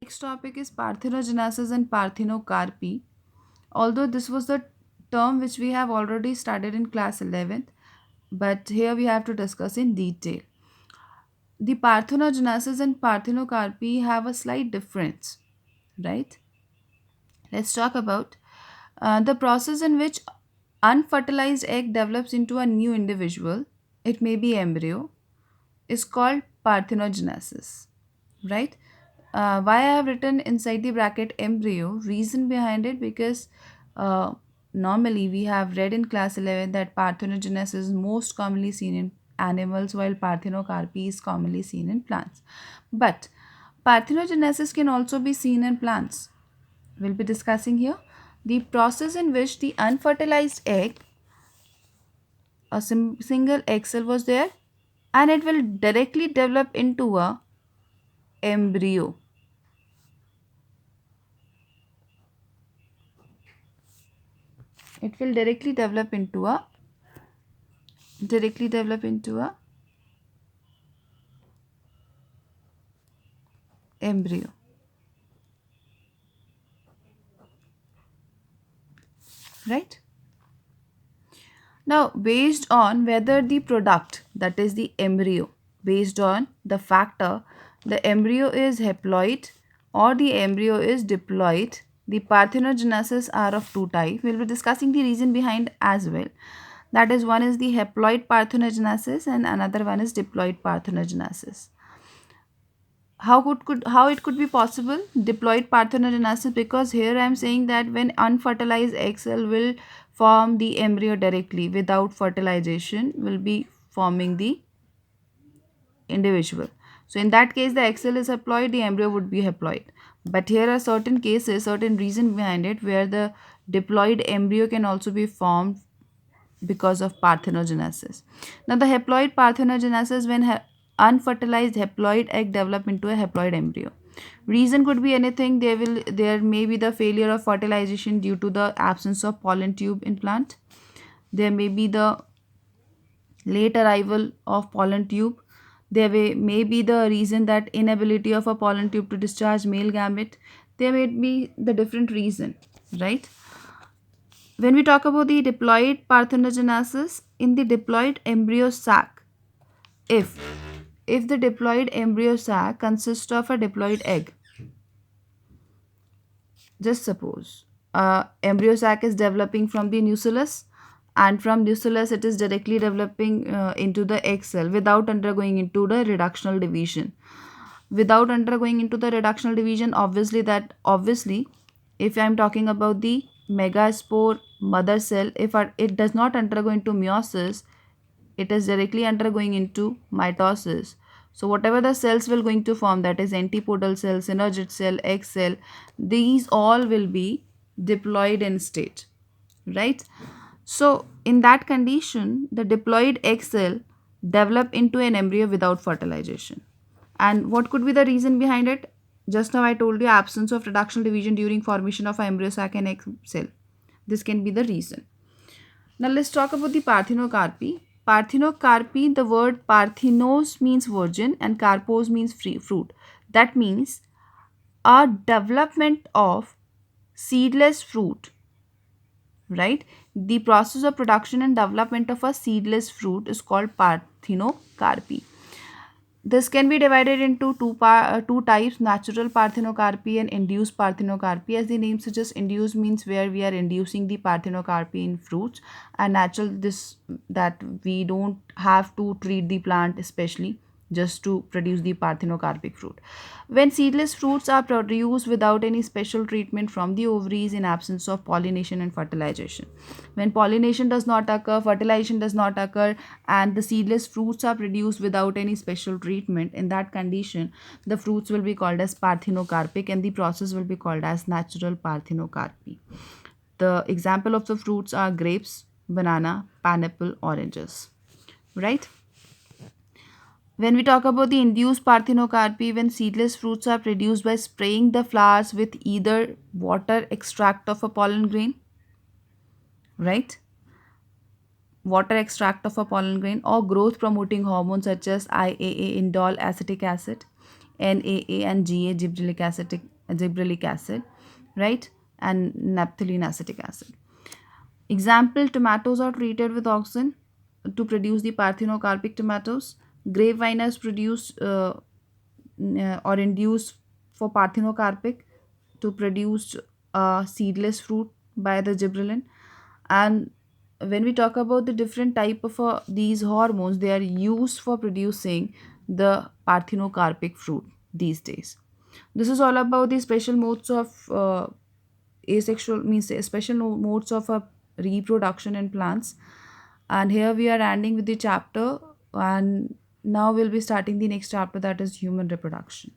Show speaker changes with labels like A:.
A: Next topic is parthenogenesis and parthenocarpy. Although this was the term which we have already studied in class 11th, but here we have to discuss in detail. The parthenogenesis and parthenocarpy have a slight difference, right? Let's talk about the process in which unfertilized egg develops into a new individual. It may be embryo, is called parthenogenesis, right? Why I have written inside the bracket embryo? Reason behind it, because uh, normally we have read in class 11 that parthenogenesis is most commonly seen in animals, while parthenocarpy is commonly seen in plants. But parthenogenesis can also be seen in plants. We'll be discussing here the process in which the unfertilized egg, a single egg cell was there, and it will directly develop into a embryo. It will directly develop into a embryo, right? Now, based on whether the product, that is the embryo, based on the factor the embryo is haploid or the embryo is diploid, the parthenogenesis are of two types. We'll be discussing the reason behind as well. That is, one is the haploid parthenogenesis and another one is diploid parthenogenesis. How it could be possible diploid parthenogenesis? Because here I am saying that when unfertilized egg cell will form the embryo directly without fertilization, will be forming the individual. So in that case the egg cell is haploid, the embryo would be haploid. But here are certain cases, certain reason behind it, where the diploid embryo can also be formed because of parthenogenesis. Now, the haploid parthenogenesis, when unfertilized haploid egg develop into a haploid embryo. Reason could be anything. There may be the failure of fertilization due to the absence of pollen tube in plant. There may be the late arrival of pollen tube. May be the reason that inability of a pollen tube to discharge male gamete. There may be the different reason, right? When we talk about the diploid parthenogenesis, in the diploid embryo sac, if if the diploid embryo sac consists of a diploid egg, just suppose embryo sac is developing from the nucellus, and from nucellus it is directly developing into the egg cell without undergoing into the reductional division. Without undergoing into the reductional division, obviously, if I am talking about the megaspore mother cell, if it does not undergo into meiosis, it is directly undergoing into mitosis. So whatever the cells will going to form, that is antipodal cell, synergid cell, egg cell, these all will be diploid in state, right? So in that condition, the diploid egg cell develop into an embryo without fertilization. And what could be the reason behind it? Just now I told you, absence of reductional division during formation of embryo sac and egg cell. This can be the reason. Now let's talk about the parthenocarpy. Parthenocarpy, the word parthenos means virgin and carpos means free fruit. That means a development of seedless fruit, right? The process of production and development of a seedless fruit is called parthenocarpy. This can be divided into two types: natural parthenocarpy and induced parthenocarpy. As the name suggests, induced means where we are inducing the parthenocarpy in fruits, and natural, this that we don't have to treat the plant especially just to produce the parthenocarpic fruit. When seedless fruits are produced without any special treatment from the ovaries in absence of pollination and fertilization. When pollination does not occur, fertilization does not occur, and the seedless fruits are produced without any special treatment, in that condition, the fruits will be called as parthenocarpic and the process will be called as natural parthenocarpy. The example of the fruits are grapes, banana, pineapple, oranges, right? When we talk about the induced parthenocarpy, when seedless fruits are produced by spraying the flowers with either water extract of a pollen grain, right? Water extract of a pollen grain or growth promoting hormones such as IAA, indole acetic acid. NAA and GA, gibberellic acid, right? And naphthalene acetic acid. Example, tomatoes are treated with auxin to produce the parthenocarpic tomatoes. Grapevine is produced or induced for parthenocarpic to produce seedless fruit by the gibberellin. And when we talk about the different type of these hormones, they are used for producing the parthenocarpic fruit these days. This is all about the special modes of asexual, means special modes of reproduction in plants. And here we are ending with the chapter, and now we'll be starting the next chapter, that is human reproduction.